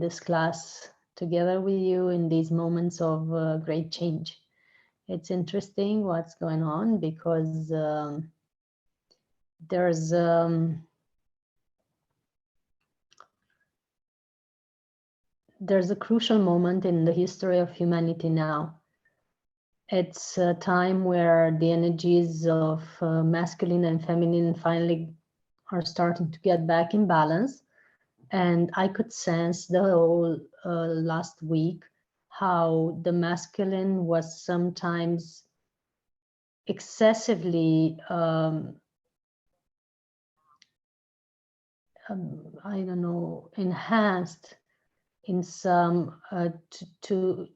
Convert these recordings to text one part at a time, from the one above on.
this class together with you in these moments of great change. It's interesting what's going on because there's a crucial moment in the history of humanity now. It's a time where the energies of masculine and feminine finally are starting to get back in balance. And I could sense the whole last week how the masculine was sometimes excessively, I don't know, enhanced in some to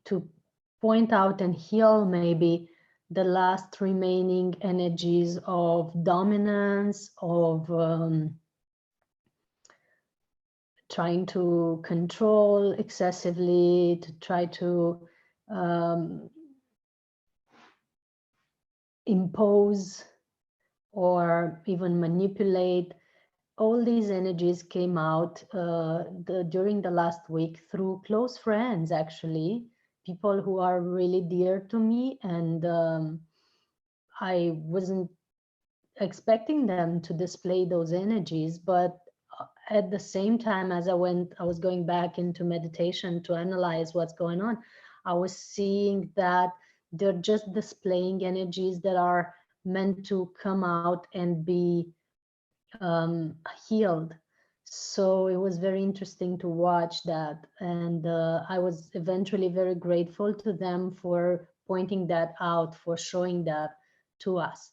point out and heal maybe the last remaining energies of dominance, of trying to control excessively, to try to impose or even manipulate. All these energies came out during the last week through close friends, actually, people who are really dear to me, and I wasn't expecting them to display those energies, but at the same time, as I was going back into meditation to analyze what's going on, I was seeing that they're just displaying energies that are meant to come out and be healed. So it was very interesting to watch that, and I was eventually very grateful to them for pointing that out, for showing that to us.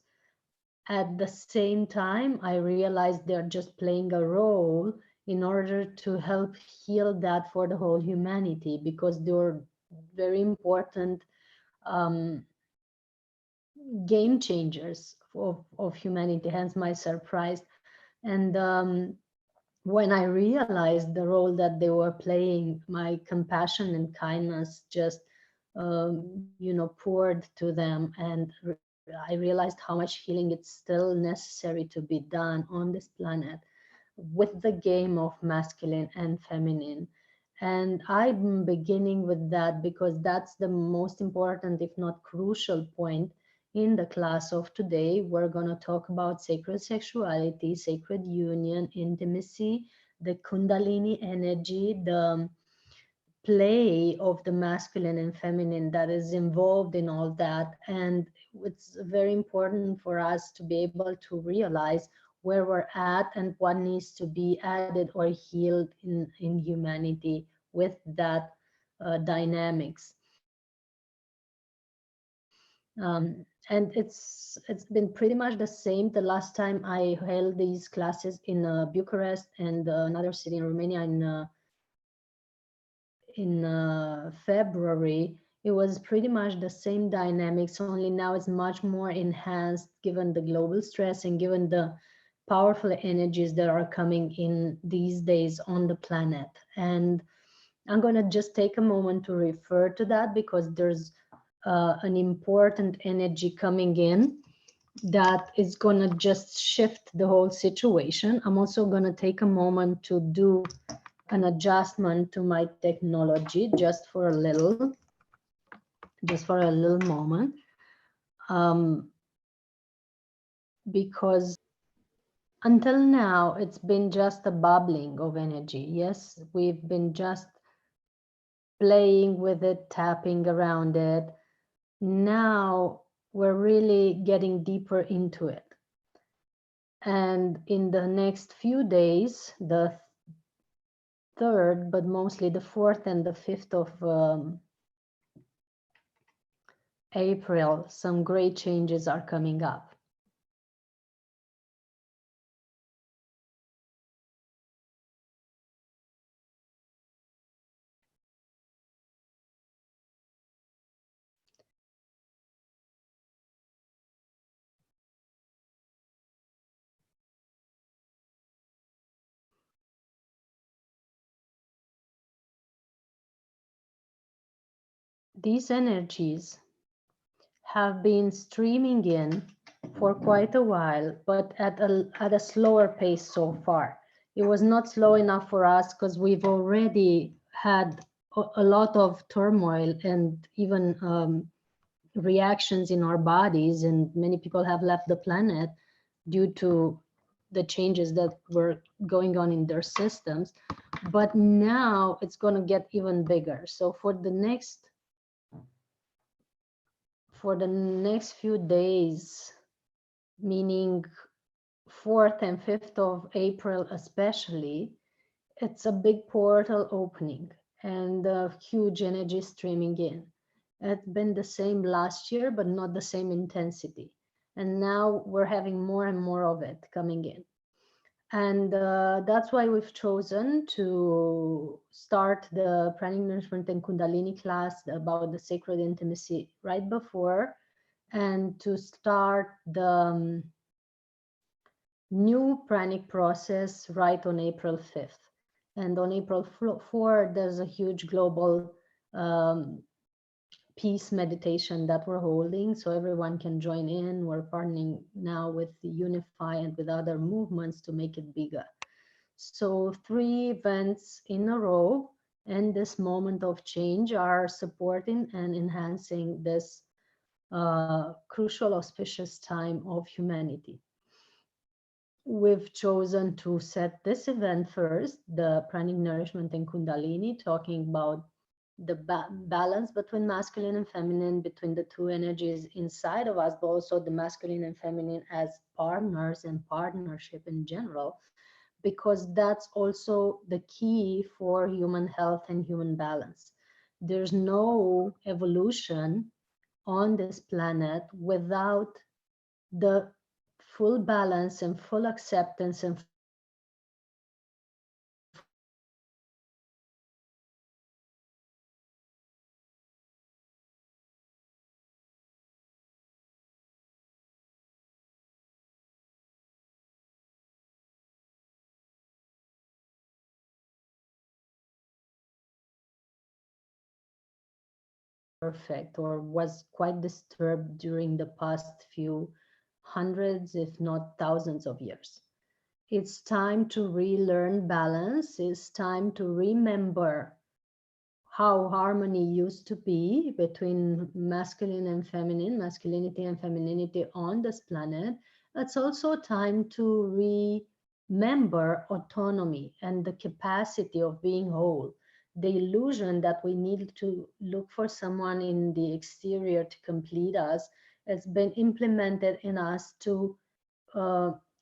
At the same time, I realized they're just playing a role in order to help heal that for the whole humanity, because they're very important game changers of humanity, hence my surprise. And when I realized the role that they were playing, my compassion and kindness just, poured to them. And I realized how much healing it's still necessary to be done on this planet with the game of masculine and feminine. And I'm beginning with that because that's the most important, if not crucial point in the class of today. We're going to talk about sacred sexuality, sacred union, intimacy, the Kundalini energy, the play of the masculine and feminine that is involved in all that. And it's very important for us to be able to realize where we're at and what needs to be added or healed in humanity with that dynamics. And it's been pretty much the same. The last time I held these classes in Bucharest and another city in Romania in February, it was pretty much the same dynamics, only now it's much more enhanced given the global stress and given the powerful energies that are coming in these days on the planet. And I'm going to just take a moment to refer to that because there's an important energy coming in that is going to just shift the whole situation. I'm also going to take a moment to do an adjustment to my technology just for a little moment, because until now it's been just a bubbling of energy. Yes, we've been just playing with it, tapping around it. Now we're really getting deeper into it. And in the next few days, the 3rd, but mostly the 4th and the 5th of April, some great changes are coming up. These energies have been streaming in for quite a while, but at a slower pace so far. It was not slow enough for us because we've already had a lot of turmoil and even reactions in our bodies, and many people have left the planet due to the changes that were going on in their systems. But now it's going to get even bigger. So for the next few days, meaning 4th and 5th of April especially, it's a big portal opening and a huge energy streaming in. It's been the same last year, but not the same intensity. And now we're having more and more of it coming in. And that's why we've chosen to start the Pranic Nourishment and Kundalini class about the sacred intimacy right before, and to start the new Pranic process right on April 5th. And on April 4th, there's a huge global peace meditation that we're holding, so everyone can join in. We're partnering now with the Unify and with other movements to make it bigger. So 3 events in a row and this moment of change are supporting and enhancing this crucial auspicious time of humanity. We've chosen to set this event first, the Pranic Nourishment and Kundalini, talking about the balance between masculine and feminine, between the two energies inside of us, but also the masculine and feminine as partners and partnership in general, because that's also the key for human health and human balance. There's no evolution on this planet without the full balance and full acceptance and full understanding of the masculine and feminine energies. And perfect or was quite disturbed during the past few hundreds, if not thousands of years. It's time to relearn balance. It's time to remember how harmony used to be between masculine and feminine, masculinity and femininity on this planet. It's also time to remember autonomy and the capacity of being whole. The illusion that we need to look for someone in the exterior to complete us has been implemented in us to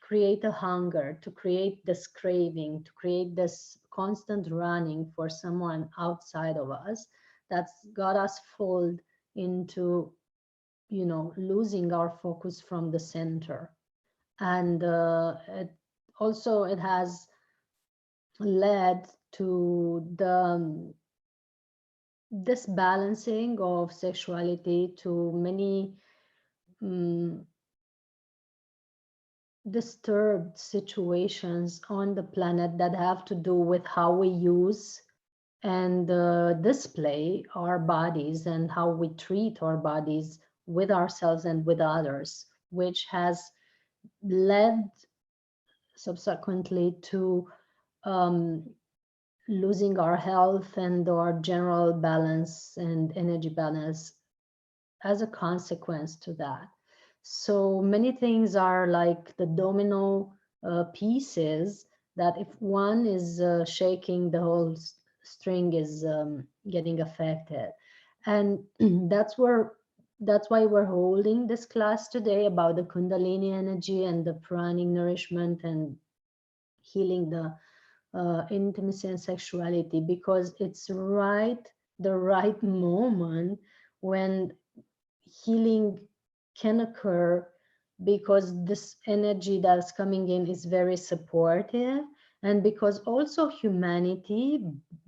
create a hunger, to create this craving, to create this constant running for someone outside of us that's got us fooled into, losing our focus from the center. And it has led to this balancing of sexuality to many disturbed situations on the planet that have to do with how we use and display our bodies and how we treat our bodies with ourselves and with others, which has led subsequently to losing our health and our general balance and energy balance as a consequence to that. So many things are like the domino pieces that if one is shaking, the whole string is getting affected. And that's why we're holding this class today about the Kundalini energy and the Pranic nourishment and healing the intimacy and sexuality, because it's the right moment when healing can occur, because this energy that's coming in is very supportive, and because also humanity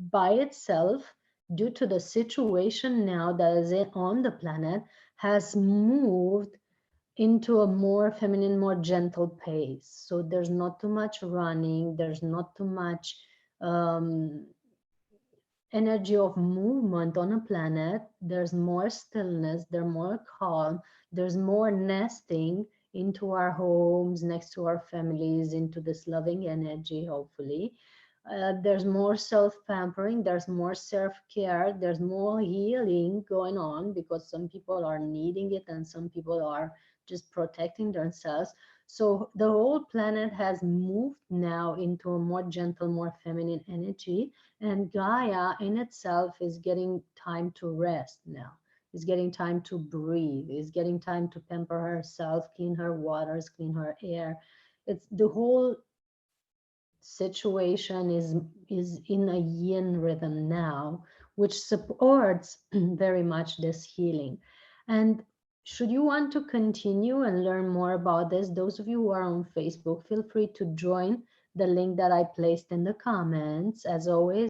by itself, due to the situation now that is on the planet, has moved into a more feminine, more gentle pace. So there's not too much running, there's not too much energy of movement on a planet. There's more stillness, there's more calm, there's more nesting into our homes, next to our families, into this loving energy, hopefully. There's more self-pampering, there's more self-care, there's more healing going on, because some people are needing it and some people are just protecting themselves. So the whole planet has moved now into a more gentle, more feminine energy, and Gaia in itself is getting time to rest now. Is getting time to breathe, is getting time to pamper herself, clean her waters, clean her air. It's the whole situation is in a yin rhythm now, which supports very much this healing. And should you want to continue and learn more about this, those of you who are on Facebook, feel free to join the link that I placed in the comments. As always,